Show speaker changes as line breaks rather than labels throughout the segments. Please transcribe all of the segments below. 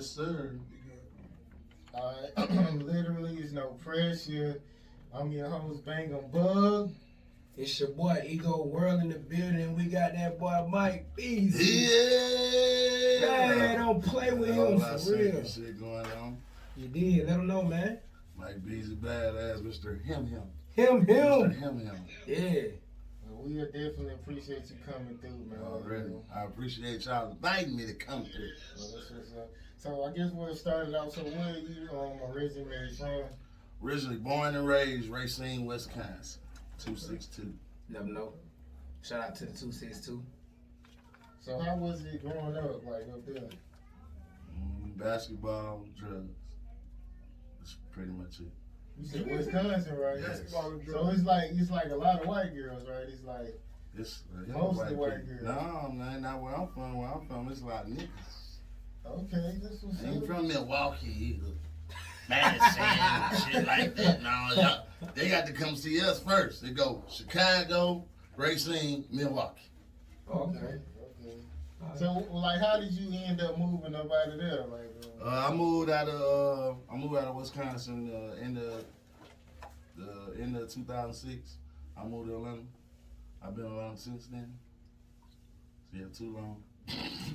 Yes, sir.
Literally, it's no pressure. I'm your host, Bangem Bugg.
It's your boy Ego World in the building. We got that boy Mike Beezy.
Yeah.
Man, don't play with him for real.
Shit going on.
You did. Let him know, man.
Like Beezy Badazz, Mr. Him.
Him.
Mr. Him.
Yeah.
Well, we definitely appreciate you coming through, man.
Already. I appreciate y'all inviting me to come through.
Well, that's what's up. So I guess we'll start it out. So where are you originally from?
Originally born and raised Racine, Wisconsin. 262.
Never know. Shout out to the 262.
So how was it growing up, like up there?
Basketball, drugs. That's pretty much it.
You said Wisconsin, right?
Yes.
So it's like a lot of white girls, right? It's like
It's
mostly white girls.
No, man, not where I'm from. Where I'm from, it's a lot of niggas.
Okay, this was.
I ain't from Milwaukee either. Madison, shit like that. No, they got to come see us first. They go Chicago, Racine, Milwaukee.
Okay. So, like, how did you end up moving up out of there? Like,
I moved out of Wisconsin in the 2006. I moved to Atlanta. I've been around since then. So yeah, too long.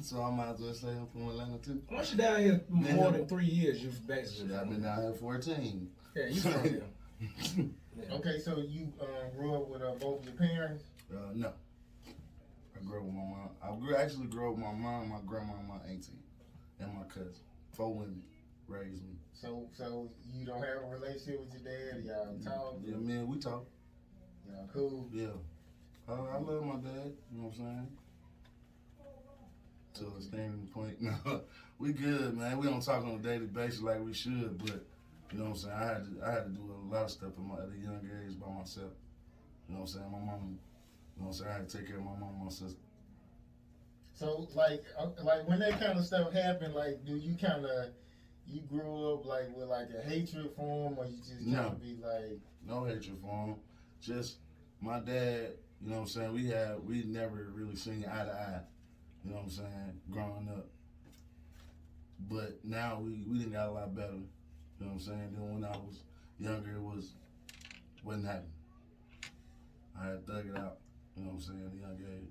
So I might as well say I'm from Atlanta too.
Once you're down here more than 3 years, you've basically.
I've been down here 14.
Yeah, you from here.
Yeah. Okay, so you grew up with both your parents?
No. I grew up with my mom. Actually grew up with my mom, my grandma, my auntie, and my cousin. 4 women raised me.
So you don't have a relationship with your dad? Y'all talk?
Yeah, man, we talk.
Y'all cool?
Yeah. I love my dad, you know what I'm saying? To a standing point. No, we good, man. We don't talk on a daily basis like we should, but you know what I'm saying? I had to do a lot of stuff at a young age by myself. You know what I'm saying? My mom, you know what I'm saying? I had to take care of my mom and my sister.
So like when that kind of stuff happened, like do you you grew up like with like a hatred for him, or you just trying to be like
no hatred for him. Just my dad, you know what I'm saying? We never really seen eye to eye. You know what I'm saying? Growing up. But now we done got a lot better. You know what I'm saying? Then when I was younger, wasn't happening. I had thug it out, you know what I'm saying, at a young age.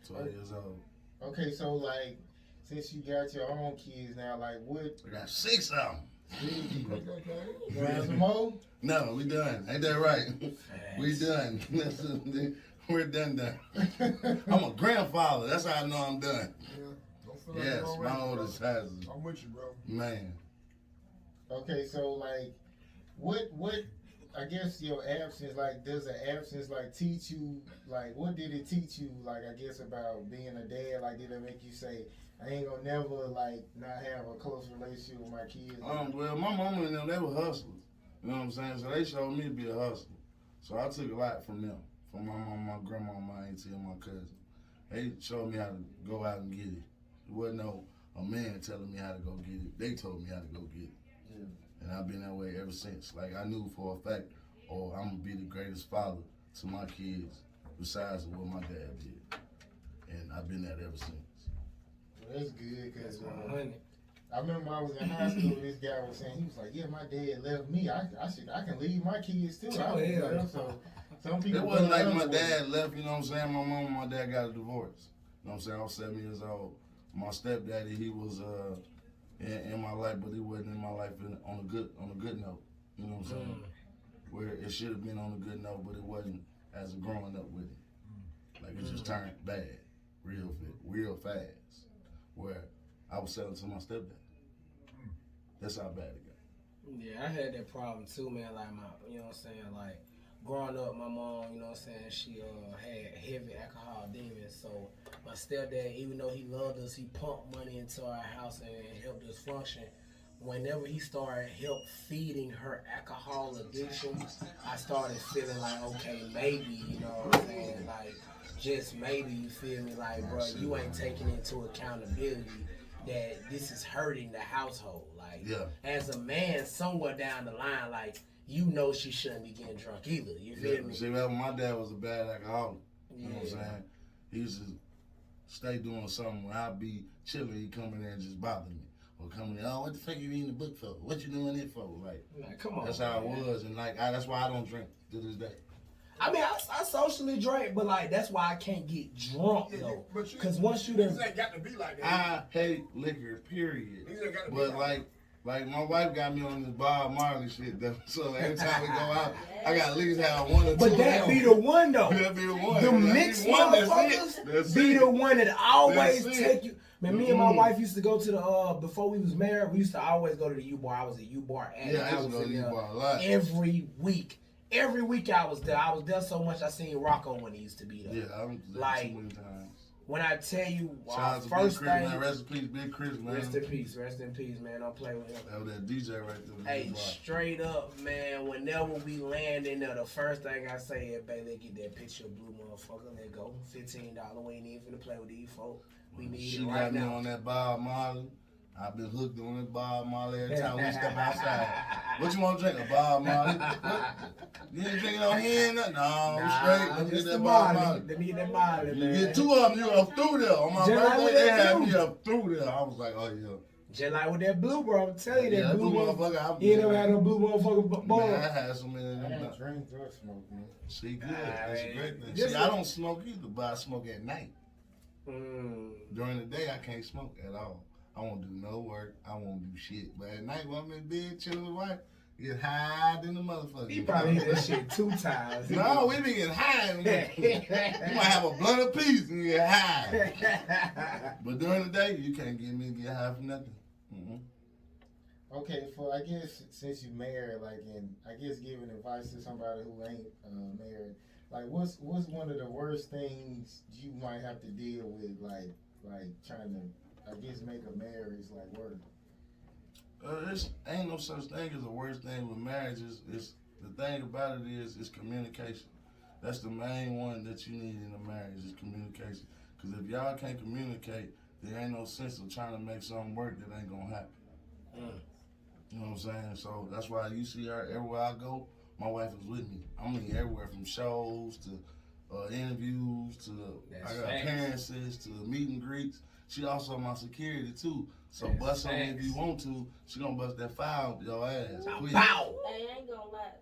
12 years old.
Okay, so like, since you got your own kids now, like what?
I got 6 of them.
You have some more?
No, we done. Ain't that right? We done. We're done. I'm a grandfather. That's how I know I'm done.
Yeah, don't feel like
Yes,
you're
my
already,
oldest
bro.
has it.
I'm with you, bro.
Man.
Okay, so like, what? I guess your absence, like, does the absence like teach you? Like, what did it teach you? Like, I guess about being a dad. Like, did it make you say, I ain't gonna never like not have a close relationship with my kids?
Well, my mama and them, they were hustlers. You know what I'm saying? So they showed me to be a hustler. So I took a lot from them. From my mom, my grandma, my auntie, and my cousin. They showed me how to go out and get it. There wasn't a man telling me how to go get it. They told me how to go get it.
Yeah.
And I've been that way ever since. Like, I knew for a fact, I'm going to be the greatest father to my kids besides what my dad did. And I've been that ever since.
Well, that's good, because
That's
I remember I was in high school, this guy was saying, he was like, yeah, my dad left me. I can leave my kids too.
Oh, yeah.
So some people
It wasn't like my dad left, you know what I'm saying? My mom and my dad got a divorce. You know what I'm saying? I was 7 years old. My stepdaddy, he was in my life, but he wasn't in my life on a good note. You know what I'm saying? Where it should have been on a good note, but it wasn't as a growing up with it. Like, it just turned bad real fast. Where I was selling to my stepdad. That's how bad it got.
Yeah, I had that problem too, man. Like you know what I'm saying? Like growing up, my mom, you know what I'm saying? She had heavy alcohol demons. So my stepdad, even though he loved us, he pumped money into our house and helped us function. Whenever he started help feeding her alcohol addiction, I started feeling like, okay, maybe, you know what I'm saying? Like, just maybe, you feel me? Like, bro, you ain't taking into accountability that this is hurting the household. Like, as a man, somewhere down the line, like, you know she shouldn't be getting drunk either. You feel me?
See, well, my dad was a bad alcoholic. You know what I'm saying? He used to stay doing something when I'd be chilling, he'd come in there and just bother me. or coming, oh, what the fuck you reading the book for? What you doing it for? Like,
come on.
that's how it
man.
was, and like, that's why I don't drink to this day.
I mean, I socially drink, but like that's why I can't get drunk though. Because once you done,
ain't got to be like that.
I hate liquor, period.
These ain't got to be
But
like
like my wife got me on this Bob Marley shit though. So every time we go out, I got at least have one or two.
but that be the one though.
That be the one.
The
That
mixed
be one,
motherfuckers
that's
be
it.
the one that always
That's it.
take you. Man, me and my wife used to go to the before we was married. We used to always go to the U Bar. I was a U Bar addict.
Yeah, I used to go to
in there
U-Bar a lot.
every week. Every week I was there. I was there so much I seen Rocco when he used to be there.
Yeah, I'm there
Like,
too many times.
When I tell you,
Shout out to
first
Big Chris,
thing.
man. Rest in peace, Big Chris, man.
Rest in peace, man. Don't play with him.
That was that DJ right there.
Hey, straight up, man. Whenever we land in there, the first thing I say is, baby, get that picture of blue motherfucker. Let go. $15. We ain't even finna play with these folks. We need
She
it
got
right
me
now.
on that Bob Marley. I've been hooked on that Bob Marley every time we step outside. What you want to drink? A Bob Marley? What? You ain't drinking no hen? No, I'm straight. Let me get
just
that
the
Bob
Marley.
Marley.
Let me get that Marley,
You
man.
get two of them, you up through there. On my
Just like
birthday,
with
they
that
had
blue.
me up through there. I was like, oh, yeah.
Just like with that blue, bro. I'm telling you,
Yeah,
that blue motherfucker.
motherfucker.
You never had no blue motherfucker
Man,
bar.
I had some in
I
there.
don't drink or smoke, man.
See, good. That's a great thing.
Just
See, I don't smoke either, but I smoke at night. During the day, I can't smoke at all. I won't do no work. I won't do shit. But at night, when I'm in bed chilling with wife, get high than the motherfucker.
He probably hit that shit 2 times.
No, we be getting high. You might have a blunt apiece and get high. But during the day, you can't get me to get high for nothing.
Okay, for I guess since you married, like, and I guess giving advice to somebody who ain't married, like, what's one of the worst things you might have to deal with, like trying to, I guess, make a marriage like work?
There's ain't no such thing as the worst thing with marriage. Is the thing about it is communication. That's the main one that you need in a marriage is communication. Because if y'all can't communicate, there ain't no sense of trying to make something work that ain't gonna happen. You know what I'm saying? So that's why you see her everywhere I go. My wife is with me. I mean, everywhere from shows to interviews to I got appearances to meet and greets. She also my security too. So bust something if you want to. She gonna bust that file up your ass.
Bow!
Hey, I ain't gonna lie.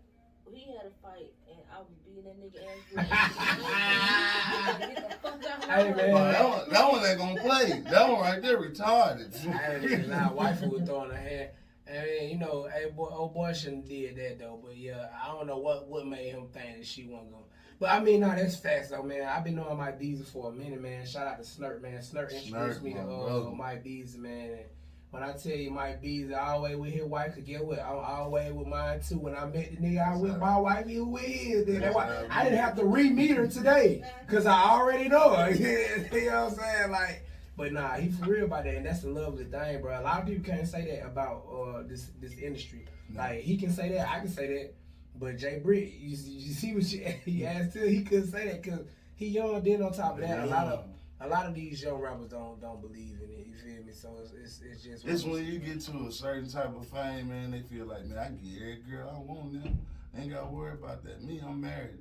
We had a fight and I was beating that nigga ass. Get the fuck out of my
Hey,
way.
man.
That one ain't gonna play. That one right there retarded.
I ain't even lie. Wife was throwing her hand. I mean, you know, hey, old boy shouldn't did that though. But yeah, I don't know what made him think that she wasn't going. But I mean, no, that's facts though, man. I've been knowing Mike Beezy for a minute, man. Shout out to Snurt, man. Snurt introduced me to Mike Beezy, man. And when I tell you Mike Beezy, I always with his wife, cause get what? I'm always with mine too. When I met the nigga, I with my wife, who is. That's why I didn't have to re-meet her today, cause I already know her. You know what I'm saying? Like. But nah, he for real about that, and that's the lovely thing, bro. A lot of people can't say that about this industry. Like he can say that, I can say that, but Jay Britt, you see what he asked too. He couldn't say that because he young. Then on top of that, a lot of these young rappers don't believe in it. You feel me? So it's just.
It's when you get to a certain type of fame, man. They feel like, man, I can get every girl I want now. Ain't gotta worry about that. Me, I'm married.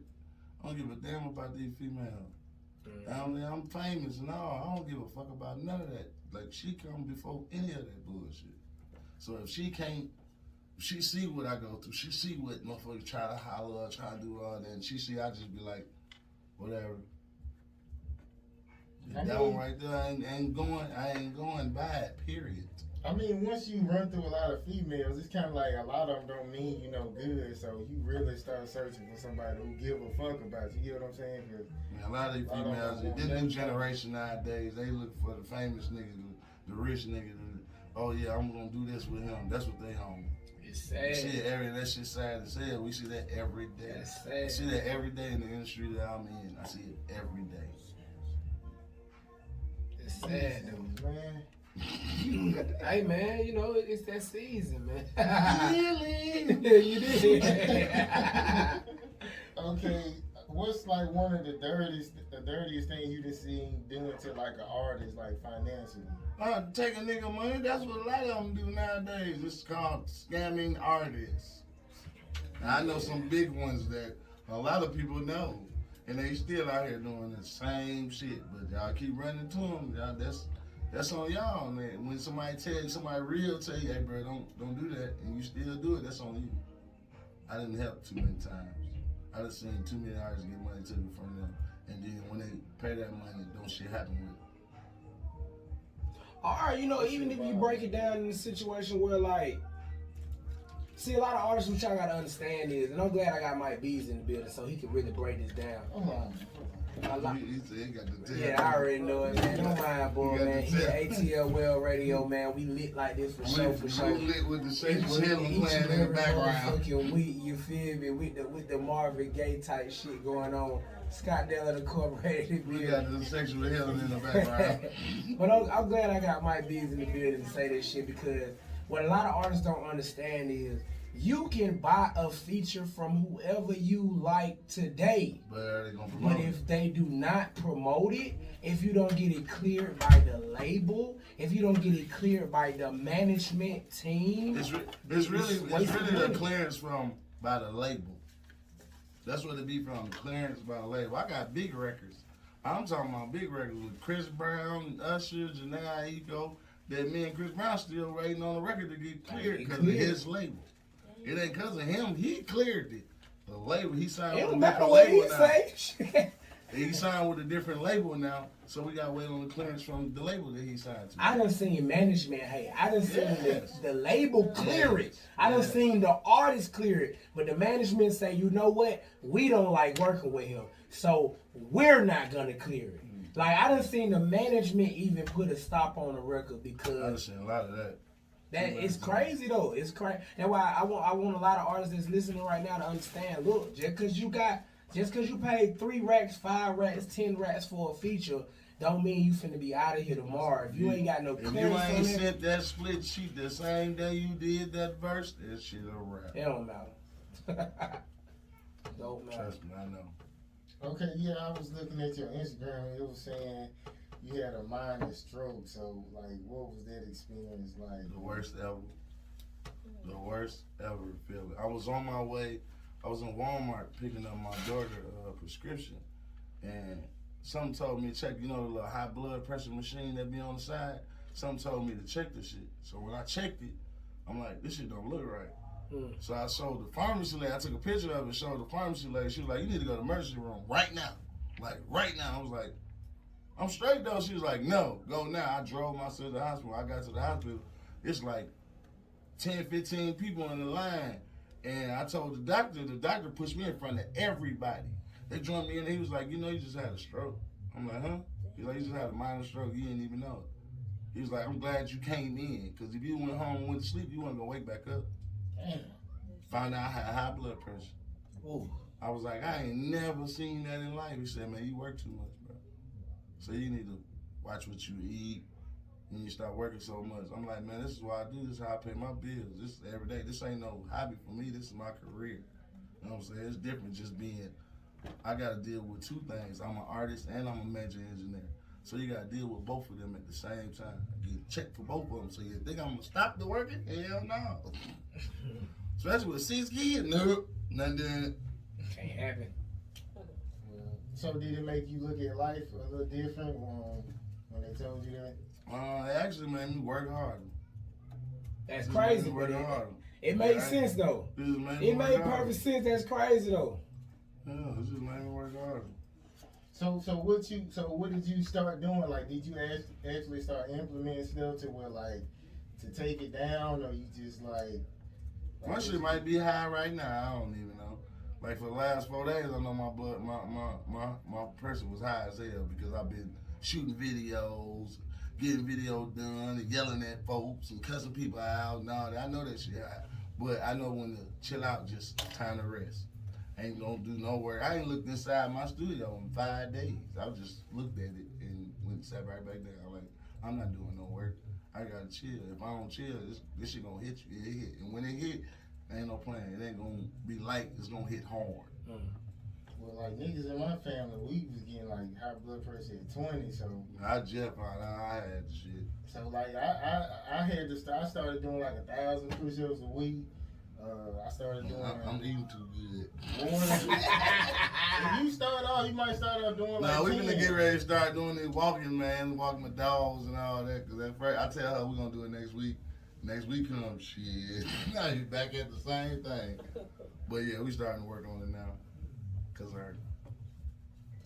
I don't give a damn about these females. I'm famous and all. I don't give a fuck about none of that. Like, she come before any of that bullshit. So if she see what I go through, she see what motherfuckers try to holler, try to do all that, and she see I just be like, whatever. That one right there, I ain't going by it, period.
I mean, once you run through a lot of females, it's kind of like a lot of them don't mean you no good. So you really start searching for somebody who give a fuck about you. You know what I'm saying?
A lot of these females, this new generation nowadays, they look for the famous nigga, the rich nigga. Oh yeah, I'm gonna do this with him. That's what they on.
It's sad.
You see it that shit sad as hell. We see that every day.
That's sad.
I see that every day in the industry that I'm in. I see it every day.
It's sad though,
man.
Hey man, you know it's that season, man.
Really?
You did.
Okay, what's like one of the dirtiest things you done seen doing to like an artist, like financially?
Take a nigga money. That's what a lot of them do nowadays. It's called scamming artists. Now, I know some big ones that a lot of people know, and they still out here doing the same shit. But y'all keep running to them. Y'all, That's on y'all, man. When somebody real tell you, hey, bro, don't do that, and you still do it, that's on you. I didn't help too many times. I done seen too many artists get money taken from them, and then when they pay that money, don't shit happen with it.
All right, you know, even if you break it down in a situation where, like, see, a lot of artists, what y'all gotta understand is, and I'm glad I got Mike Beezy in the building so he can really break this down.
He said he got the tell.
Yeah, I already know it, man. Don't mind, boy, man. He at ATL Well Radio, man. We lit like this for sure, for sure.
We lit with the sexual healing playing in the background.
Fucking week, you feel me? With the Marvin Gaye type shit going on. Scott Dell Incorporated.
We got the sexual healing in the background.
But I'm glad I got Mike Beezy in the building to say this shit, because what a lot of artists don't understand is you can buy a feature from whoever you like today. But if they do not promote it, if you don't get it cleared by the label, if you don't get it cleared by the management team,
it's really the clearance by the label. That's what it be from, the clearance by the label. I got big records. I'm talking about big records with Chris Brown, Usher, Janae Eiko, that me and Chris Brown still waiting on the record to get cleared because of his label. It ain't because of him. He cleared it. The label, he signed with a different label now. He signed with a different label now, so we got to wait on the clearance from the label that he signed to.
I done seen management, I done seen the label clear it. I done seen the artist clear it. But the management say, you know what? We don't like working with him, so we're not going to clear it. Like, I done seen the management even put a stop on the record because...
I done seen a lot of that.
It's crazy though. It's crazy. That's why I want a lot of artists that's listening right now to understand. Look, just cause you paid 3 racks, 5 racks, 10 racks for a feature, don't mean you finna be out of here tomorrow. If you ain't got no clearance on it.
If you ain't sent that split sheet the same day you did that verse, that shit a wrap.
It don't matter. Don't matter.
Trust me, I know.
Okay, yeah, I was looking at your Instagram and it was saying you had a minor stroke, so like, what was that experience like?
The worst ever. The worst ever feeling. I was on my way. I was in Walmart picking up my daughter's prescription, and something told me to check. You know the little high blood pressure machine that be on the side. Something told me to check the shit. So when I checked it, I'm like, this shit don't look right. So I showed the pharmacy lady. I took a picture of it. Showed the pharmacy lady. She was like, you need to go to the emergency room right now. Like right now. I was like, I'm straight though. She was like, no, go now. I drove myself to the hospital. I got to the hospital. It's like 10, 15 people in the line. And I told the doctor pushed me in front of everybody. They joined me in and he was like, you know, you just had a stroke. I'm like, huh? He's like, you just had a minor stroke. You didn't even know it. He was like, I'm glad you came in. Because if you went home and went to sleep, you weren't going to wake back up.
Damn.
Found out I had high blood pressure.
Ooh.
I was like, I ain't never seen that in life. He said, man, you work too much, bro. So you need to watch what you eat when you start working so much. I'm like, man, this is what I do. This is how I pay my bills. This is every day. This ain't no hobby for me. This is my career. You know what I'm saying? It's different just being, I got to deal with 2 things. I'm an artist and I'm a major engineer. So you got to deal with both of them at the same time. You check for both of them. So you think I'm going to stop the working? Hell no. Especially with 6 kids. Nope. Nothing doing it.
Can't happen.
So did it make you look at life a little different when they told you that?
It actually made me work harder.
That's crazy, but it made sense though. It made perfect sense. That's crazy though.
Yeah, it just made me work harder.
So what did you start doing? Like, did you actually start implementing stuff to where, like, to take it down, or you just like
my shit might be high right now. I don't even know. Like for the last 4 days, I know my blood, my pressure was high as hell because I've been shooting videos, getting video done, and yelling at folks and cussing people out and all that. I know that shit high, but I know when to chill out, just time to rest. Ain't gonna do no work. I ain't looked inside my studio in 5 days. I just looked at it and went and sat right back there. I'm like, I'm not doing no work. I gotta chill. If I don't chill, this shit gonna hit you. It hit, and when it hit, ain't no plan. It ain't gonna be light. It's gonna hit hard.
Well, like niggas in my family, we was getting like high blood pressure at 20. So
I just found out I had the shit.
So like I had to start. I started doing like 1,000 push-ups a week. I started doing.
I'm eating too good.
When you start off, you might start off doing like.
Nah, we
10.
gonna get ready to start doing this walking, man. Walking my dogs and all that. Cause at first, I tell her we're gonna do it next week. Next week comes, shit. Now you back at the same thing. But yeah, we starting to work on it now. Cause her.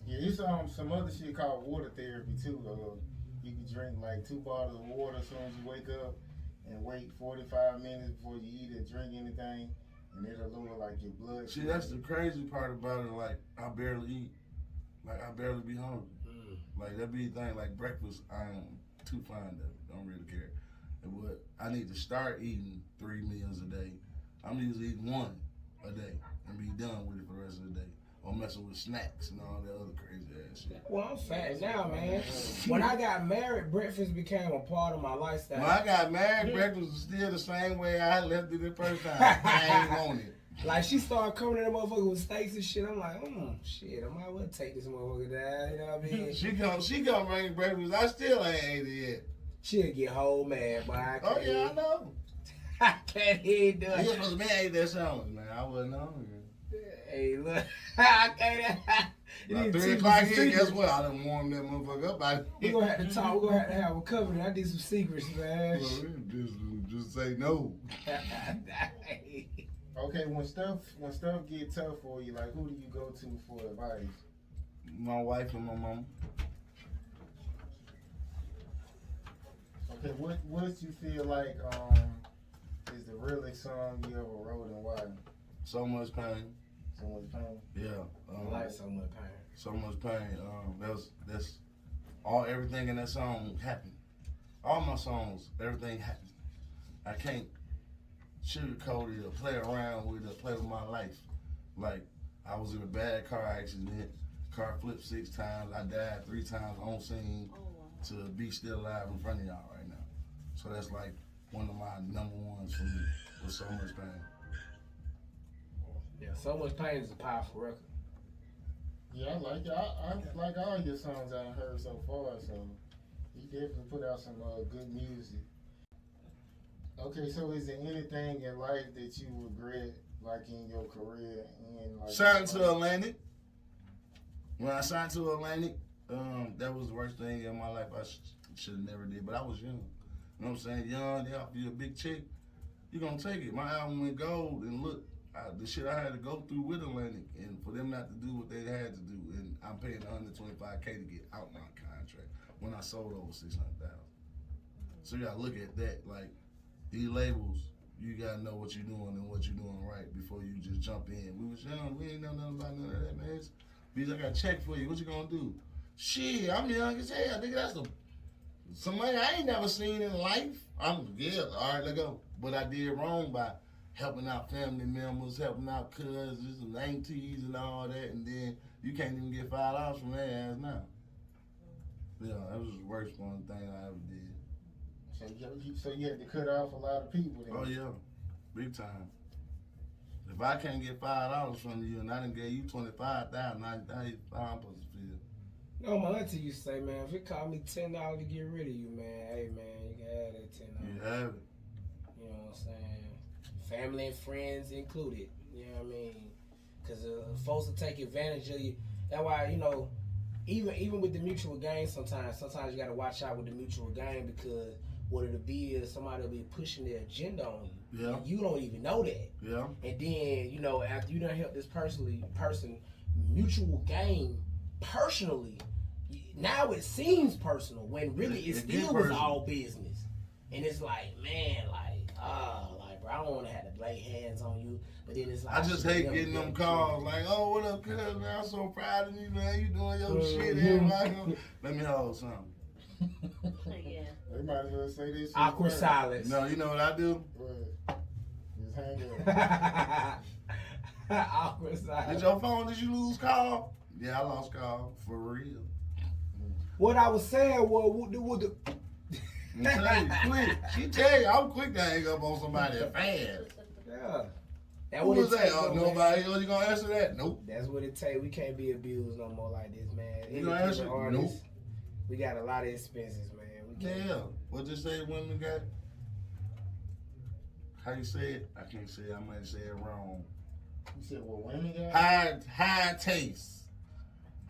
Yeah, there's some other shit called water therapy too. You can drink like 2 bottles of water as soon as you wake up, and wait 45 minutes before you eat or drink anything, and it'll lower like your blood.
See, that's the crazy part about it. Like, I barely eat. Like, I barely be hungry. Like, that be the thing. Like, breakfast, I am too fine of it. Don't really care. But I need to start eating 3 meals a day. I'm usually eating 1 a day and be done with it for the rest of the day. Or messing with snacks and all that other crazy ass shit.
Well, I'm fat now, man. When I got married, breakfast became a part of my lifestyle.
When I got married, breakfast was still the same way I left it the first time. I ain't want it.
Like, she started coming in that motherfucker with steaks and shit. I'm like, shit, I might well take this motherfucker down. You know what I mean?
She come bring breakfast. I still ain't ate it yet.
She'll get whole mad, but I can't.
Oh, yeah, I know.
I can't hear it
You
done.
supposed to be ate that sandwich, man. I wasn't hungry.
Hey, look. I can't. You
About
need to
3
teach
o'clock
me some
here, guess
secrets.
what? I done warmed that motherfucker up.
We're going to have to talk. We're going to have a covenant. I did some secrets, man.
Just say no.
Okay, when stuff get tough for you, like who do you go to for advice?
My wife and my mom.
Okay, what you feel like is the realest song you ever wrote and why?
So much pain.
So much pain.
Yeah.
I like so much pain.
So much pain. That's all. Everything in that song happened. All my songs, everything happened. I can't sugarcoat it or play around with it or play with my life. Like, I was in a bad car accident. Car flipped 6 times. I died 3 times on scene to be still alive in front of y'all right now. So that's like one of my number ones for me. With so much pain.
Yeah, So Much Pain is a powerful record.
Yeah, I like it. I like all your songs I've heard so far. So you definitely put out some good music. Okay, so is there anything in life that you regret, like in your career? And like
Signed to Atlantic. When I signed to Atlantic, that was the worst thing in my life. I should have never did, but I was young. You know what I'm saying? Young, they offer you a big check, you gonna take it. My album went gold, and look, the shit I had to go through with Atlantic, and for them not to do what they had to do, and I'm paying $125K to get out my contract when I sold over 600,000. So you gotta look at that, like, these labels, you gotta know what you're doing and what you're doing right before you just jump in. We was young, we ain't know nothing about none of that, man. Because I got a check for you, what you gonna do? Shit, I'm young as hell, nigga, that's some money I ain't never seen in life. All right, let go. But I did wrong by helping out family members, helping out cousins and aunties and all that, and then you can't even get $5 from their ass now. Yeah, that was the worst one thing I ever did.
So you had to cut off a lot of people then.
Oh yeah, big time. If I can't get $5 from you and I done gave you 25,000, how I'm supposed to feel?
No, my auntie used to say, man, if it cost me $10 to get rid of you, man, hey, man, you can have that $10.
You have it.
You know what I'm saying? Family and friends included. You know what I mean? Because folks will take advantage of you. That's why, you know, even with the mutual gain sometimes you got to watch out with the mutual gain because what it'll be is somebody will be pushing their agenda on you.
Yeah.
And you don't even know that.
Yeah.
And then, you know, after you done help this person mutual gain personally, now it seems personal when really it still was all business. And it's like, man, bro, I don't want to have to lay hands on you. But then it's like,
I just hate getting them calls like, oh, what up, cuz, man? I'm so proud of you, man. You doing your shit, everybody. Let me hold something.
Yeah.
They might as well say this.
Awkward silence.
No, you know what I do?
What? Just hang up.
Awkward silence.
Did you lose call? Yeah, I lost call. For real.
What I was saying was,
I'm telling you, quick. She tell you, I'm quick to hang up on somebody fast.
yeah.
Who was that? Oh, nobody. Oh, you gonna answer that? Nope.
That's what it take. We can't be abused no more like this, man.
You gonna answer? Nope.
We got a lot of expenses, man. We can't.
Yeah. What you say women got? how you say it? I can't say it. I might say it wrong.
You said what women got?
High taste.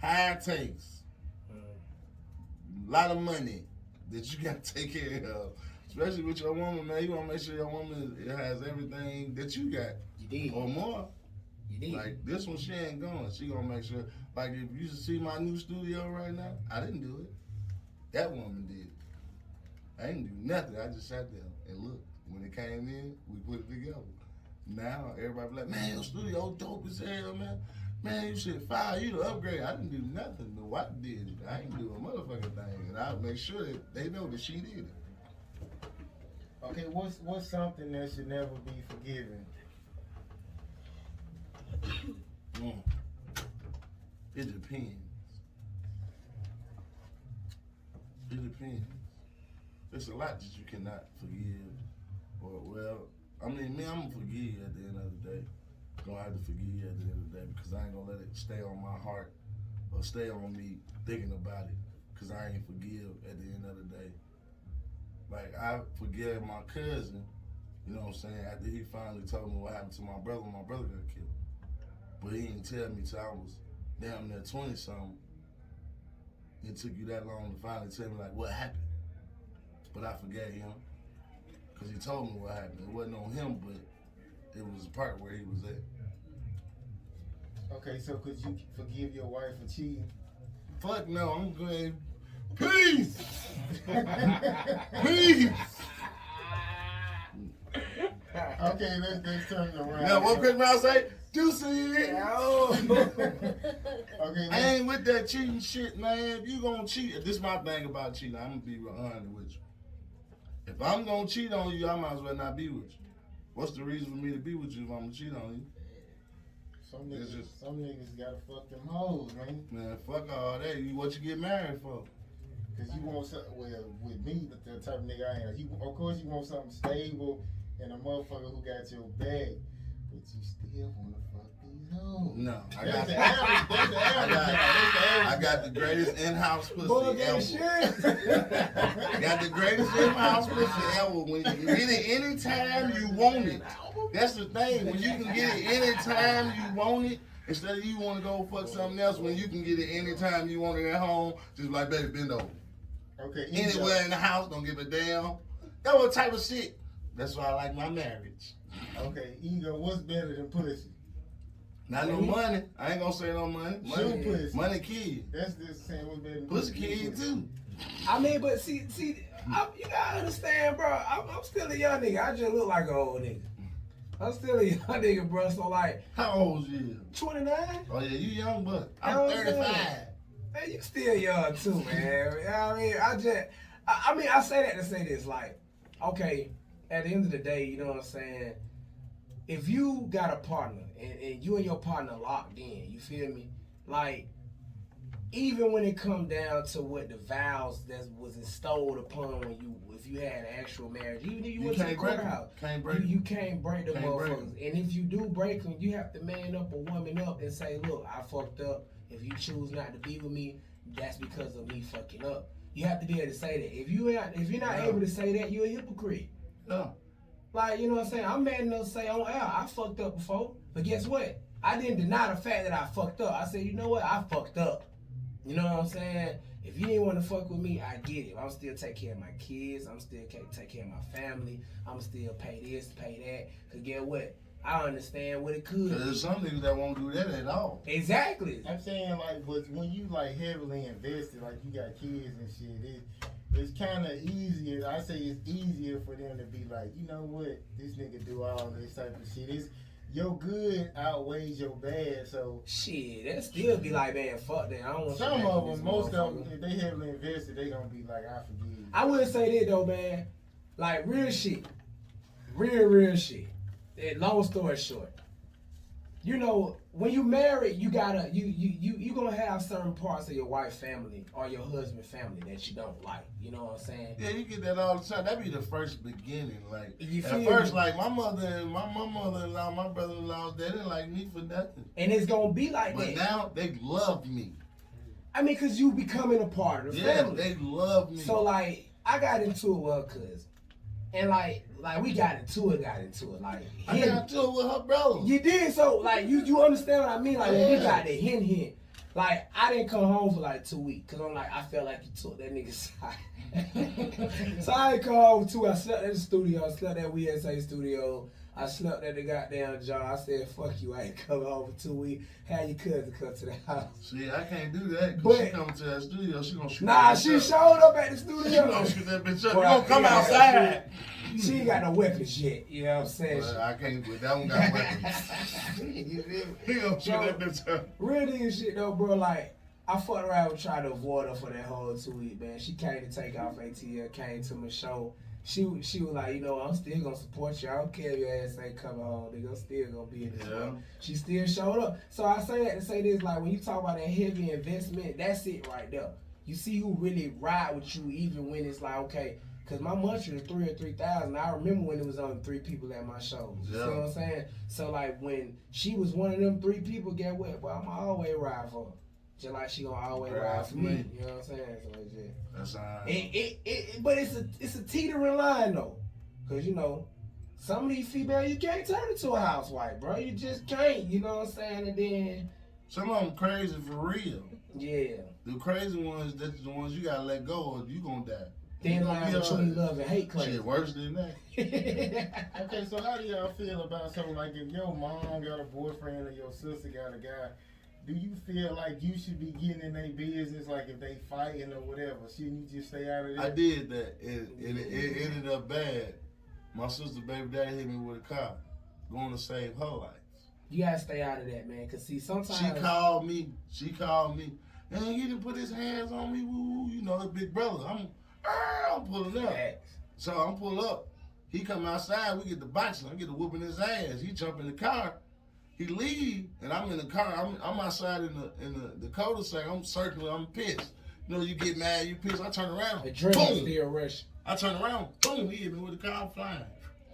High taste. A lot of money that you got to take care of. Especially with your woman, man. You want to make sure your woman has everything that you got.
You did.
Or more.
You did.
Like, this one, she ain't going. She going to make sure. Like, if you see my new studio right now, I didn't do it. That woman did. I didn't do nothing. I just sat there and looked. When it came in, we put it together. Now, everybody be like, man, your studio dope as hell, man. Man, you should fire you to upgrade. I didn't do nothing. The wife did it. I ain't do a motherfucking thing. And I'll make sure that they know that she did it.
Okay, what's something that should never be forgiven?
It depends. It depends. There's a lot that you cannot forgive. Or, well, I mean, me, I'm going to forgive at the end of the day. Gonna have to forgive at the end of the day because I ain't gonna let it stay on my heart or stay on me thinking about it because I ain't forgive at the end of the day. Like, I forgave my cousin, you know what I'm saying, after he finally told me what happened to my brother when my brother got killed. But he didn't tell me till I was damn near 20-something. It took you that long to finally tell me, like, what happened. But I forgave him because he told me what happened. It wasn't on him, but it was the part where he was at.
Okay, so could you forgive your wife for cheating?
Fuck no, I'm going, peace! Peace!
Okay, let's turn it around.
Now, what Chris Brown say? Deuces!
Okay,
I ain't with that cheating shit, man. If you gonna cheat, this is my thing about cheating. I'm gonna be 100 with you. If I'm gonna cheat on you, I might as well not be with you. What's the reason for me to be with you if I'm gonna cheat on you?
Some niggas gotta fuck them hoes, man.
Man, fuck all that. What you get married for?
Cause you want something, well, with me, the type of nigga I am, of course you want something stable and a motherfucker who got your back, but you still wanna fuck these hoes.
No,
That's the average. That's the average.
I got the greatest in-house pussy
Bugg
ever.
and shit.
I got the greatest in-house pussy ever. When you can get it anytime you want it. That's the thing. When you can get it anytime you want it, instead of you want to go fuck something else, when you can get it anytime you want it at home, just like, baby, bend over.
Okay.
Anywhere in the house, don't give a damn. That what type of shit. That's why I like my marriage.
Okay, ego, what's better than pussy?
Not no money. I ain't gonna say no money.
Shoot pussy.
Money kill you.
That's just saying what's better than
Pussy kill you too.
I mean, but see, you gotta understand, bro. I'm still a young nigga. I just look like an old nigga. I'm still a young nigga, bro. So like,
How old you?
29.
Oh yeah, you young, but
You
I'm
know what I'm
35.
saying? Man, you still young too, man. You know what I mean? I say that to say this, like, okay, at the end of the day, you know what I'm saying? If you got a partner and you and your partner locked in, you feel me? Like, even when it come down to what the vows that was installed upon if you had actual marriage, even if you went to the courthouse, you can't break them motherfuckers. And if you do break them, you have to man up or woman up and say, look, I fucked up. If you choose not to be with me, that's because of me fucking up. You have to be able to say that. If you're not able to say that, you're a hypocrite.
No.
Like, you know what I'm saying? I'm man enough to say on air, I fucked up before. But guess what? I didn't deny the fact that I fucked up. I said, you know what? I fucked up. You know what I'm saying? If you didn't want to fuck with me, I get it. I'm still take care of my kids. I'm still take care of my family. I'm still pay this, pay that. Because guess what? I understand what it could.
Because there's some niggas that won't do that at all.
Exactly.
I'm saying, like, but when you, like, heavily invested, like, you got kids and shit, it's kind of easier. I say it's easier for them to be like, you know what? This nigga do all this type of shit. Your good outweighs your bad, so
shit, that still be like, man, fuck that. I don't want
some of them, most of them, if they heavily invested, they gonna be like, I forgive you.
I wouldn't say that though, man. Like real shit, real shit. Long story short, you know, when you marry, you gotta you gonna have certain parts of your wife's family or your husband's family that you don't like. You know what I'm saying?
Yeah, you get that all the time. That be the first beginning. Like
You
at
feel
first,
me?
like my mother-in-law, my brother-in-law, they didn't like me for nothing.
And it's gonna be like
But
that.
now they love me.
I mean, cause you becoming a part of the
Yeah,
family.
they love me.
So like, I got into it with her cousin, And like we got into it. Like
I got into it with her brother.
You did, so like you understand what I mean? Like when we got the hint. Like I didn't come home for like 2 weeks because I'm like I felt like you took that nigga's side. So I didn't come home for 2 weeks. I slept at the studio. I slept at WSA studio. I slept at the goddamn job. I said, fuck you, I ain't coming home for 2 weeks. Have your cousin come to the house.
See, I can't do that
But-
because she coming to that studio, she gonna shoot
Nah,
that
she
bitch up.
showed up at the
She
studio.
gonna shoot that bitch up.
Boy,
You gonna come
yeah,
outside.
She ain't got no weapons yet. You know what I'm saying?
But I can't, but that one got weapons.
You feel me?
He gonna shoot
So,
that bitch up.
Real nigga shit though, bro. Like, I fucked around and tried to avoid her for that whole 2 weeks, man. She came to take off ATL, came to my show. She was like, you know, I'm still gonna support you. I don't care if your ass ain't coming home, nigga. I'm still gonna be in this.
Yeah.
One. She still showed up. So I say that to say this, like when you talk about that heavy investment, that's it right there. You see who really ride with you, even when it's like, okay, cause my monthly is 3 or 3,000. I remember when it was only 3 people at my shows. You
Yeah.
see what I'm saying? So like when she was one of them 3 people, get what? Well, I'ma always ride for her. Just like she gonna always ride for me. You know what I'm saying? So it's just,
That's all right.
but it's a teetering line though, cause you know some of these females you can't turn into a housewife, bro. You just can't. You know what I'm saying? And then
Some of them crazy for real.
yeah,
The crazy ones, that's the ones you gotta let go of. You gonna die.
thin
You
line
gonna be
between
all
love and hate,
right.
crazy.
Shit, worse than that.
Okay, so how do y'all feel about something like if your mom got a boyfriend or your sister got a guy? Do you feel like you should be getting in their business, like if they fighting or whatever? Shouldn't you just stay out of it?
I did that. It ended up bad. My sister, baby daddy, hit me with a car, going to save her life.
You gotta stay out of that, man. Cause see, sometimes
She called me. And he didn't put his hands on me. Woo, you know, the big brother. I'm pulling up. So I'm pull up. He come outside. We get the boxing. I get the whooping his ass. He jump in the car. He leave, and I'm in the car. I'm outside in the cul-de-sac. I'm circling. I'm pissed. You know, you get mad, you pissed. I turn around.
adrenaline
Boom.
still rush.
I turn around. Boom. He hit me with the car flying.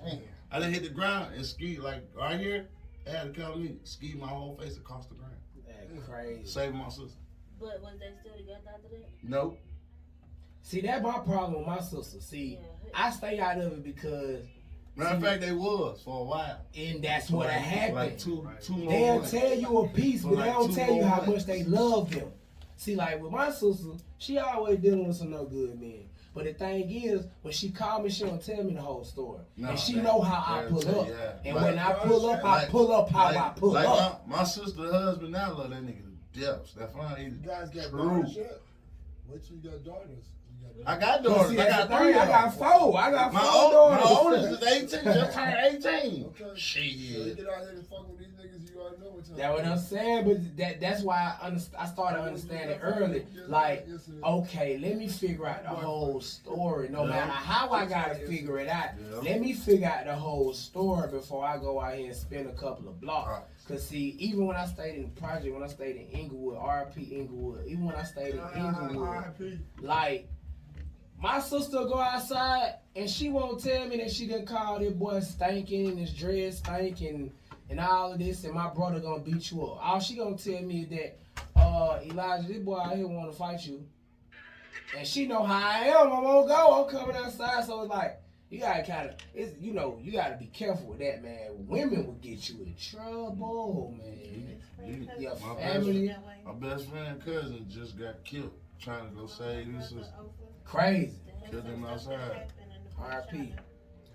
Damn.
I done hit the ground and ski like right here. They had to come me, ski my whole face across the ground.
That crazy.
Save my sister.
But was they still together after that?
Nope.
See, that's my problem with my sister. See,
Yeah.
I stay out of it because,
Matter of fact, they was for a while.
and that's what happened.
Like two more
They'll
months.
tell you a piece,
For
but
like
they don't
2
tell you
more
how
months.
much they love them. See, like with my sister, she always dealing with some no good men. But the thing is, when she call me, she don't tell me the whole story.
No,
and she
that-
know how I
that'll
pull
tell
up.
you, yeah.
And
Like-
when I pull up, I pull up how I pull
like
up.
My sister's husband now love that nigga to death. Stefan,
You guys got
True.
daughters yet? Wait till you got daughters.
I got
But
daughters.
see,
I
that's
got
the
3
thing, I got 4. I got 4 daughters.
My oldest is 18. Just turned 18.
Okay. So you
Shit.
get out here and fuck with these niggas, you already know what time.
That's what I'm saying, but that's why I started understanding early. Like, okay, let me figure out the whole story. No matter how I gotta figure it out,
Yeah.
let me figure out the whole story before I go out here and spend a couple of blocks.
Right.
Cause see, even when I stayed in the project, when I stayed in Inglewood, RP Inglewood, even when I stayed in Inglewood,
R.I.P.
like my sister go outside and she won't tell me that she done called this boy stinking and his dread stinking and all of this, and my brother gonna beat you up. All she gonna tell me is that Elijah, this boy out here wanna fight you. And she know how I am. I'm gonna go. I'm coming outside. So it's like you gotta you gotta be careful with that, man. Women will get you in trouble, man. Your
My
family,
My best friend cousin just got killed trying to go save his sister.
crazy.
Killed him outside.
R.I.P.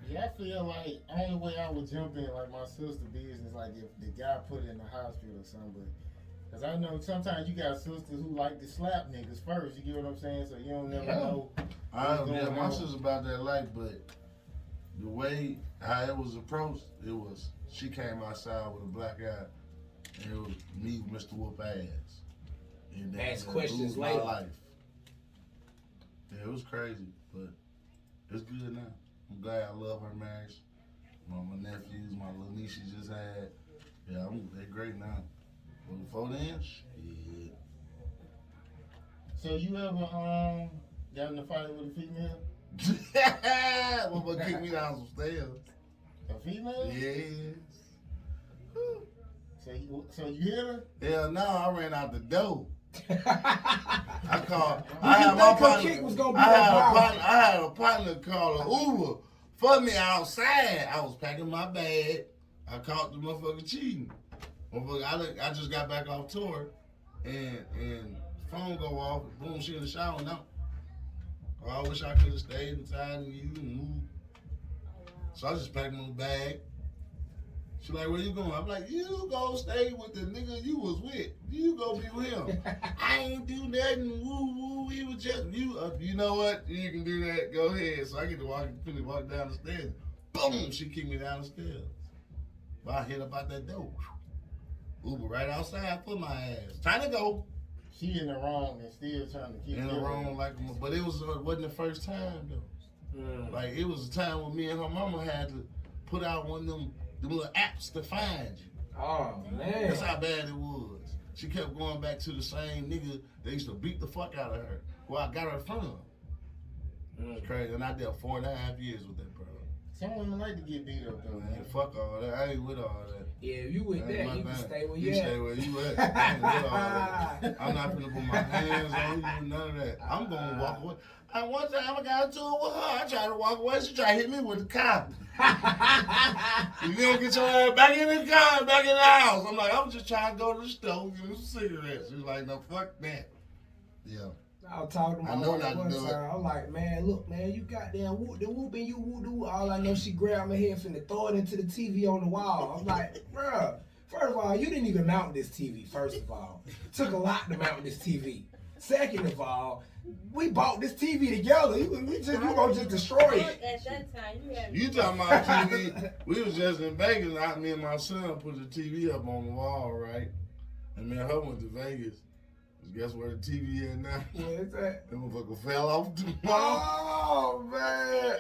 Yeah, I feel like only way I would jump in like my sister business, like if the guy put her in the hospital or something. Cause I know sometimes you got sisters who like to slap niggas first. You get what I'm saying? So you don't never know.
Yeah, my sister's about that life, but the way how it was approached, it was she came outside with a black eye, and it was me, Mr. Whoop Ass. And that-
Ask
that
questions
ruled my
later.
life. Yeah, it was crazy, but it's good now. I'm glad I love her marriage. My nephews, my little niece she just had. Yeah, they're great now. But before then, shit.
So you ever got in a fight with a female?
What about kick me down some stairs?
A female?
Yes.
So you hit her?
Hell no, I ran out the door. I called.
Did
I
you
had my
think her
partner.
kick was gonna be
I
that
had a
violent?
partner. I had a partner call an Uber for me outside. I was packing my bag. I caught the motherfucker cheating. Motherfucker, I just got back off tour, and phone go off. Boom, she in the shower now. Oh, I wish I could have stayed inside and you and moved. So I just packed my bag. She like, where you going? I'm like, you go stay with the nigga you was with. You go be with him. I ain't do nothing. Woo woo. We was just you. You know what? You can do that. Go ahead. So I get to walk down the stairs. Boom. She kicked me down the stairs. But I hit up out that door. Uber right outside for my ass. Time to go.
She in the wrong and still trying to keep
In the wrong, like, but it wasn't the first time though. Like it was a time when me and her mama had to put out one of them little apps to find you.
Oh man,
That's how bad it was. She kept going back to the same nigga that used to beat the fuck out of her. Who I got her from. It's crazy, and I did 4.5 years with that bro.
Some women like to get beat up though, man.
Fuck all that. I ain't with all that.
yeah, if you with that, you can stay where you
stay
at.
where you at. I ain't with all that. I'm not gonna put my hands on you, none of that. I'm gonna walk away. One time I got into it with her. I tried to walk away. She tried to hit me with the car. You don't get your ass back in the car, back in the house. I'm like, I'm just trying to go to the store, get me some cigarettes. She's like, no, fuck that. Yeah.
I was talking to my
I know
wife
not to
one
do it.
time. I'm like, man, look, man, you goddamn whoop the whoop and you whoop the whoop. All I know, she grabbed my head finna throw it into the TV on the wall. I'm like, bruh, first of all, you didn't even mount this TV, first of all. Took a lot to mount this TV. Second of all, we bought this TV together. You gonna just destroy it.
At that time,
You talking about TV? We was just in Vegas. Me and my son put the TV up on the wall, right? And me and her went to Vegas. Guess where the TV is now?
Where's that?
That motherfucker fell off the wall.
Oh man!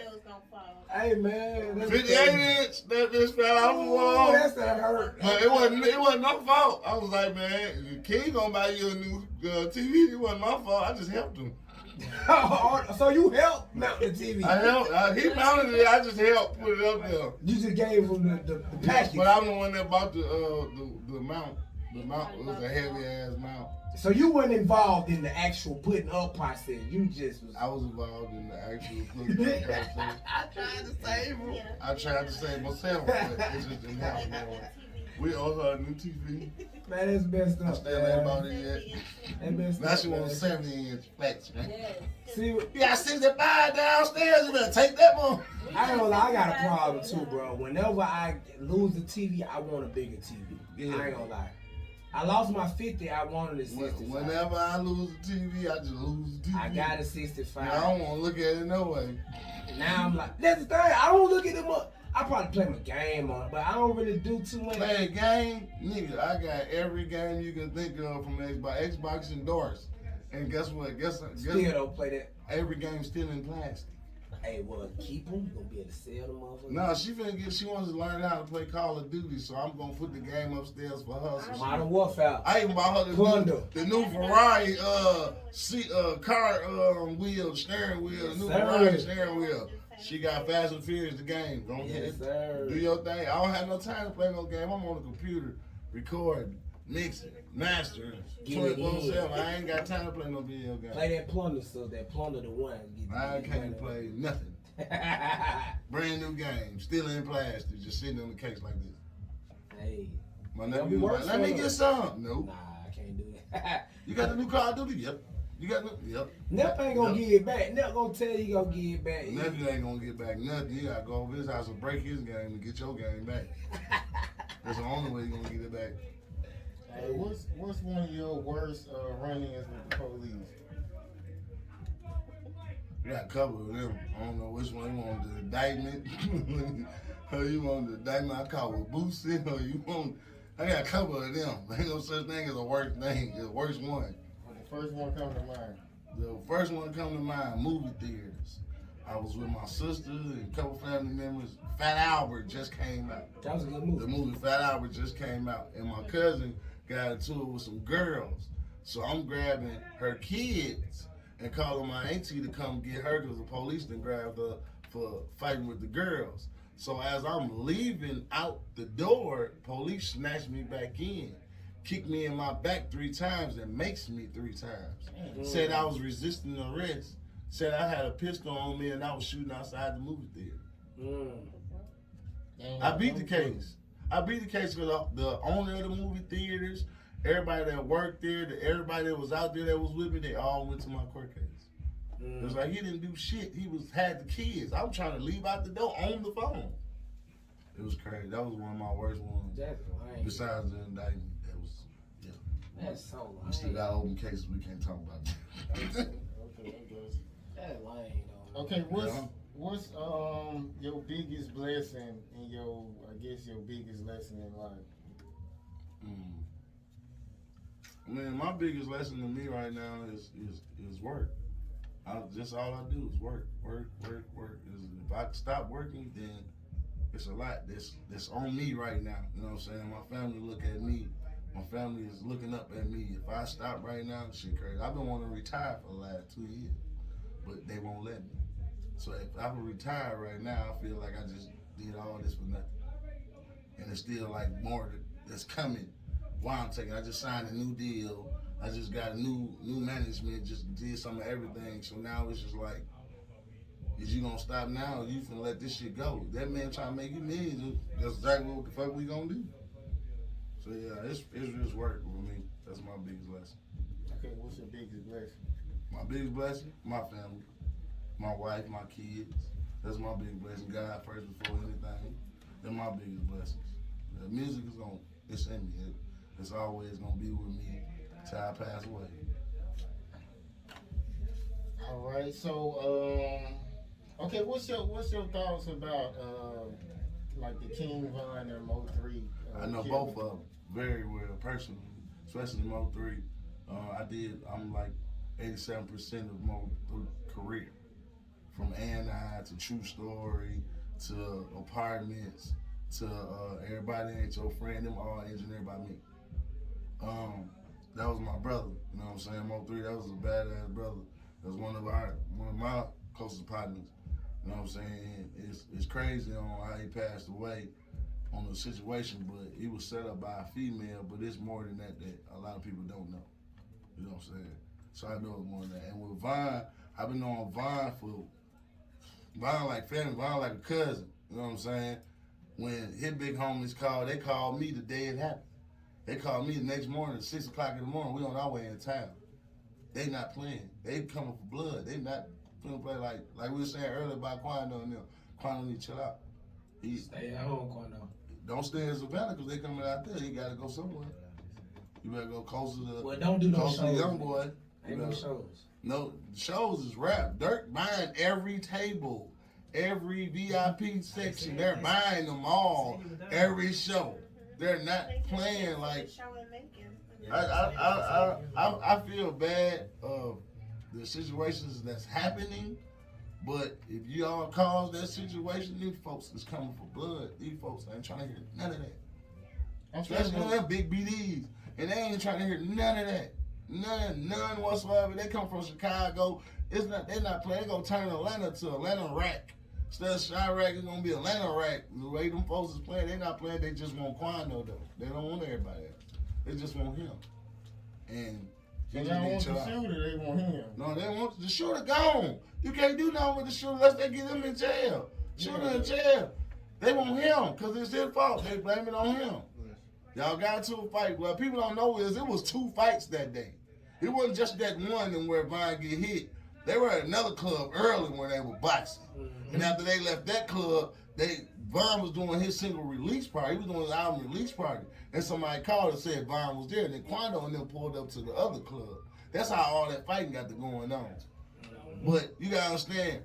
Hey man,
58-inch. That bitch fell off the wall.
That's that hurt.
But it wasn't my fault. I was like, man, King gonna buy you a new TV. It wasn't my fault. I just helped him.
So you helped mount the TV?
I helped. He mounted it. I just helped put it up there.
You just gave him the package.
But I'm the one that bought the mount. The mount was a heavy ass mount.
So you weren't involved in the actual putting up process. You just was.
I was involved in the actual putting up process.
I tried to save him.
I tried to save myself, but it just didn't happen. We owe her a new TV.
Man, that's messed up.
I still ain't bought it yet.
That's messed
Now
up.
she wants 70-inch flats, man.
See,
You got 65 downstairs. You better take that one.
I ain't gonna lie, I got a problem too, bro. Whenever I lose the TV, I want a bigger TV.
Yeah.
I ain't gonna lie. I lost my 50, I wanted a 65.
Whenever I lose the TV, I just lose the TV.
I got a 65.
I don't want to look at it no way.
Now I'm like, that's the thing. I don't look at them up. I probably play my game on it, but I don't really do too much.
Play a game? Nigga, I got every game you can think of from Xbox. Xbox endorsed. And guess what? Guess
Still don't play that.
every game's still in plastic.
Hey, well, keep them. You gonna be able to sell them motherfuckers.
No, she wants to learn how to play Call of Duty, so I'm gonna put the game upstairs for her. So
Modern Warfare.
I even bought her the new Ferrari car wheel, steering wheel, the new Ferrari steering wheel. She got Fast and Furious the game. Go ahead,
sir.
do your thing. I don't have no time to play no game. I'm on the computer, recording, mixing, mastering, 24/7. I ain't got time to play no video game.
Play that plunder, so that plunder the one.
I can't play nothing. Brand new game, still in plastic, just sitting on the case like this.
Hey.
My nephew was like, let me get some. Nope.
Nah, I can't do that.
You got the new Call of Duty? Yep. You got the yep.
Nep ain't gonna give it back. Nep gonna tell you he gonna give it back.
Nephew ain't gonna get back nothing. You gotta go over his house and break his game and get your game back. That's the only way you gonna get it back.
Hey, what's one of your worst run-ins with the police?
You got a couple of them. I don't know which one you want, the indictment. Or you want the indictment I call with Boosie, or you want, I got a couple of them. There ain't no such thing as a worst thing, it's the worst one.
The first one come to mind.
The first one come to mind, movie theaters. I was with my sister and a couple family members. Fat Albert just came out.
That was a good movie.
The movie Fat Albert just came out, and my cousin got into it with some girls. So I'm grabbing her kids and calling my auntie to come get her because the police done grabbed her for fighting with the girls. So as I'm leaving out the door, police snatched me back in, kicked me in my back 3 times and maced me 3 times. Said I was resisting arrest. Said I had a pistol on me and I was shooting outside the movie theater. I beat the case. I beat the case because the owner of the movie theaters, everybody that worked there, everybody that was out there that was with me, they all went to my court case. It was like he didn't do shit. He had the kids. I was trying to leave out the door on the phone. It was crazy. That was one of my worst ones.
That's lame.
Besides the indictment, that was
That's so lame.
we still got open cases we can't talk about.
Okay.
That's lame though.
Okay, what's your biggest blessing and your biggest lesson in life?
Man, my biggest lesson to me right now is work. Just all I do is work. If I stop working, then it's a lot that's on me right now. You know what I'm saying? My family look at me. My family is looking up at me. If I stop right now, shit crazy. I've been wanting to retire for the last 2 years, but they won't let me. So if I would retire right now, I feel like I just did all this for nothing. And it's still like more that's coming while I'm taking. I just signed a new deal. I just got a new management, just did some of everything. So now it's just like, is you gonna stop now or you finna let this shit go? That man trying to make you millions, that's exactly what the fuck we gonna do. So yeah, it's just work with me. That's my biggest lesson.
Okay, what's your biggest blessing?
My biggest blessing? My family. My wife, my kids. That's my biggest blessing. God first before anything. They're my biggest blessings. The music it's in me. It's always gonna be with me till I pass away.
All right, so okay, what's your thoughts about like the King Von and Mo 3?
I know both of them very well personally, especially Mo 3. I'm like 87% of Mo 3 career. From And I to True Story to Apartments to Everybody Ain't Your Friend, them all engineered by me. That was my brother, you know what I'm saying? Mo 3, that was a badass brother. That was one of my closest partners. You know what I'm saying? It's crazy on how he passed away on the situation, but he was set up by a female, but it's more than that a lot of people don't know. You know what I'm saying? So I know it's more than that. And with Von, I've been on Von like family, Von like a cousin. You know what I'm saying? When his big homies called, they called me the day it happened. They called me the next morning at 6 o'clock in the morning. We on our way in town. They not playing. They coming for blood. They not finna play like we were saying earlier about Quando and them. Quando need to chill out.
Stay at home, Quando.
Don't stay in Savannah because they coming out there. He got to go somewhere. You better go closer to
Well, don't do no
closer to
shows.
Young Boy.
Ain't no shows.
No, shows is rap. Dirk buying every table, every VIP section. They're buying them all, every show. They're not playing like. I feel bad of the situations that's happening, but if y'all cause that situation, these folks is coming for blood. These folks ain't trying to hear none of that. Especially them big BDs, and they ain't trying to hear none of that. None whatsoever. They come from Chicago. They're not playing. They're gonna turn Atlanta to Atlanta Rack. Instead of Chirac, it's gonna be Atlanta Rack. The way them folks is playing, they not playing. They just want Quando though. They don't want everybody else. They just want him. And
they don't want the shooter. They want him.
No, they want the shooter gone. You can't do nothing with the shooter unless they get him in jail. Shooter in jail. They want him because it's his fault. They blame it on him. Y'all got into a fight. Well, people don't know is it was 2 fights that day. It wasn't just that one and where Vine get hit. They were at another club early when they were boxing. And after they left that club, Vine was doing his single release party. He was doing his album release party. And somebody called and said Vine was there. And then Quando and them pulled up to the other club. That's how all that fighting got to going on. But you gotta understand,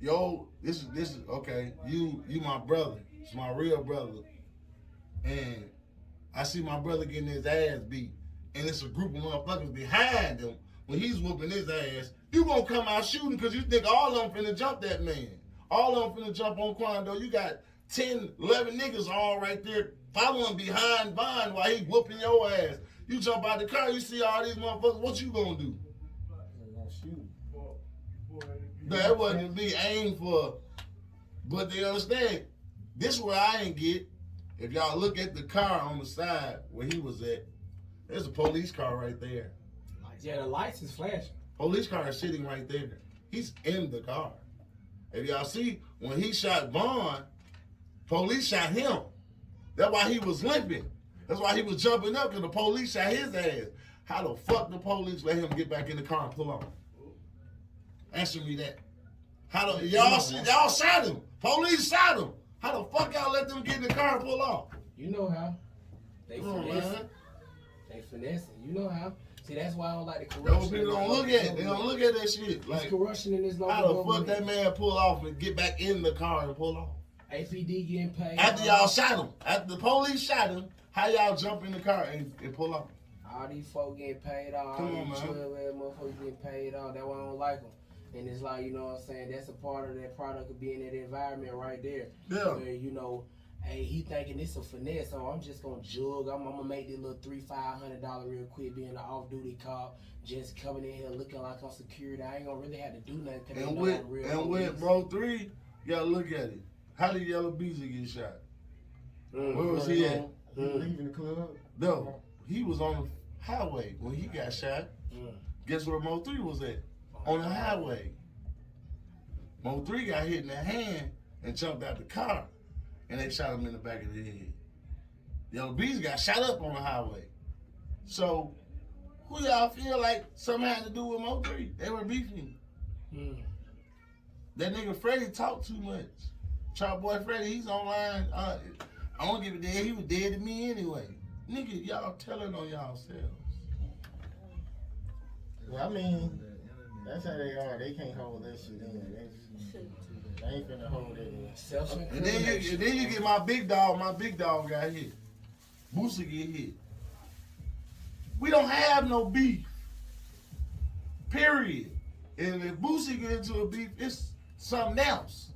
yo, this is okay. You my brother. It's my real brother. And I see my brother getting his ass beat. And it's a group of motherfuckers behind him when he's whooping his ass. You gonna come out shooting because you think all of them finna jump that man. All of them finna jump on Quando. You got 10, 11 niggas all right there following behind Vine while he whooping your ass. You jump out the car, you see all these motherfuckers, what you gonna do?
They're gonna shoot.
That wasn't be aimed for, but they understand. This where I ain't get. If y'all look at the car on the side where he was at, there's a police car right there.
Yeah, the lights is flashing.
Police car is sitting right there. He's in the car. If y'all see, when he shot Vaughn, police shot him. That's why he was limping. That's why he was jumping up, because the police shot his ass. How the fuck the police let him get back in the car and pull off? Answer me that. How the y'all shot him? Police shot him. How the fuck y'all let them get in the car and pull off?
You know how. They
Come on,
finessing.
man.
They finessing. You know how. See, that's why I don't like the
Those
corruption.
people don't look at it. They don't look at that shit.
Like,
Like,
corruption in this local
how the fuck
government.
that man pull off and get back in the car and pull off?
APD getting paid.
After y'all shot him, after the police shot him, how y'all jump in the car and pull off?
All these folks getting paid off.
Come
All
on,
these
man.
12-year motherfuckers getting paid off. That's why I don't like them. And it's like, you know what I'm saying, that's a part of that product of being in that environment right there.
Yeah.
Where, you know, hey, he thinking it's a finesse, so I'm just gonna jug. I'm gonna make this little $300-$500 real quick, being an off-duty cop, just coming in here looking like I'm security. I ain't gonna really have to do nothing. 'Cause they
And
know
with
I'm real
with
police.
bro 3, you gotta look at it. How did Yellow Beezy get shot? Where was he at?
He leaving the club.
No, he was on the highway when he got shot.
Mm.
Guess where Mo 3 was at? On the highway. Mo 3 got hit in the hand and jumped out the car, and they shot him in the back of the head. Yellow Beezy got shot up on the highway. So, who y'all feel like something had to do with Mo 3? They were beefing.
Mm.
That nigga Freddie talked too much. Chop boy Freddie, he's online. I don't give a damn. He was dead to me anyway. Nigga, y'all telling on y'all selves.
Well, I mean, that's how they are. They can't hold that shit in. They ain't finna hold it in.
And then you get my big dog. My big dog got hit. Boosie get hit. We don't have no beef. Period. And if Boosie get into a beef, it's something else.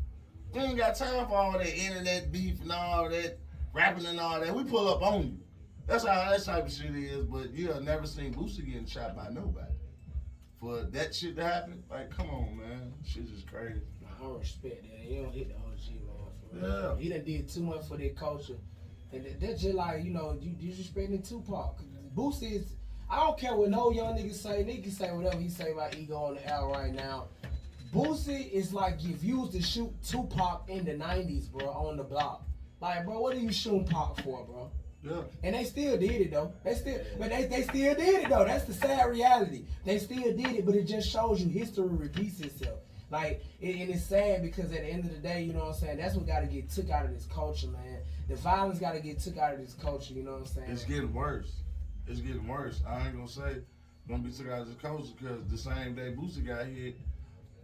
We ain't got time for all that internet beef and all that rapping and all that. We pull up on you. That's how that type of shit is. But you have never seen Boosie getting shot by nobody. For that shit to happen, like, come on, man. Shit is crazy.
I don't respect that. He don't hit the OG, man. For
Yeah.
real. He done did too much for their culture. And that's just like, you know, you disrespecting Tupac. Boosie is, I don't care what no young niggas say. Niggas can say whatever he say about ego on the L right now. Boosie is like if you was to shoot Tupac in the 90s, bro, on the block. Like, bro, what are you shooting Pac for, bro?
Yeah.
And they still did it though. They still did it though. That's the sad reality. They still did it, but it just shows you history repeats itself. Like, and it's sad because at the end of the day, you know what I'm saying, that's what got to get took out of this culture, man. The violence got to get took out of this culture, you know what I'm saying?
It's getting worse. It's getting worse. I ain't gonna say gonna be took out of this culture because the same day Boosie got hit,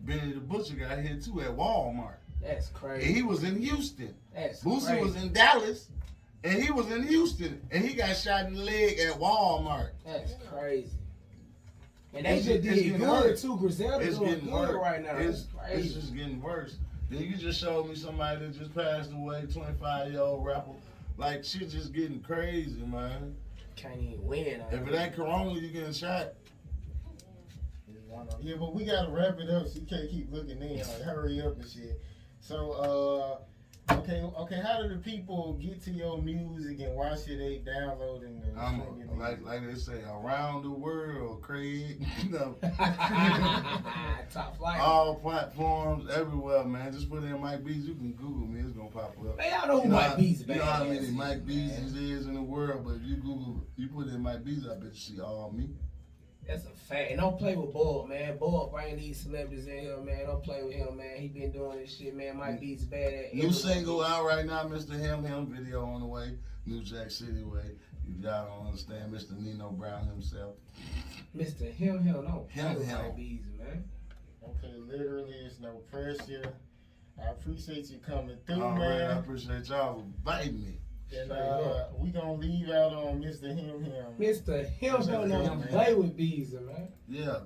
Benny the Butcher got hit too at Walmart.
That's
And
crazy.
he was in Houston.
That's
Boosie
crazy.
was in Dallas, and he was in Houston, and he got shot in the leg at Walmart.
That's crazy. And they
It's
just
getting
did good
worse.
too. Griselda
It's
doing
getting
good
worse
right now.
It's
That's crazy.
just getting worse. Then you just showed me somebody that just passed away, 25-year-old rapper. Like, shit just getting crazy, man.
Can't even win.
If it ain't Corona, you getting shot.
Yeah, but we gotta wrap it up so you can't keep looking in. Like, hurry up and shit. So, okay. How do the people get to your music and why should they download and
I'm
stream your music?
like they say, around the world, Craig. You know,
Top flight.
all platforms, everywhere, man. Just put in Mike Beezy. You can Google me; it's gonna pop up.
Man, y'all know who
You know
Mike
how-
Beezy
You know how
Badazz
many
is,
Mike
man.
Beezys is in the world, but if you Google, you put in Mike Beezy, I bet you see all me.
That's a fact. And don't play with Bugg, man. Bugg bring these celebrities in here, man. Don't play with him, man. He been doing this shit, man. Mike Beezy bad at
New single out right now, Mr. Him video on the way. New Jack City way. You y'all don't understand, Mr. Nino Brown himself.
Mr. Him, no.
Him.
Mike Beezy, man.
Okay, literally, it's no pressure. I appreciate you coming through,
All right, I
man.
appreciate y'all inviting me.
And we gonna leave out on Mr. Him.
Mr. Him,
Mr.
don't
Him,
play with Beezy, man.
Yeah.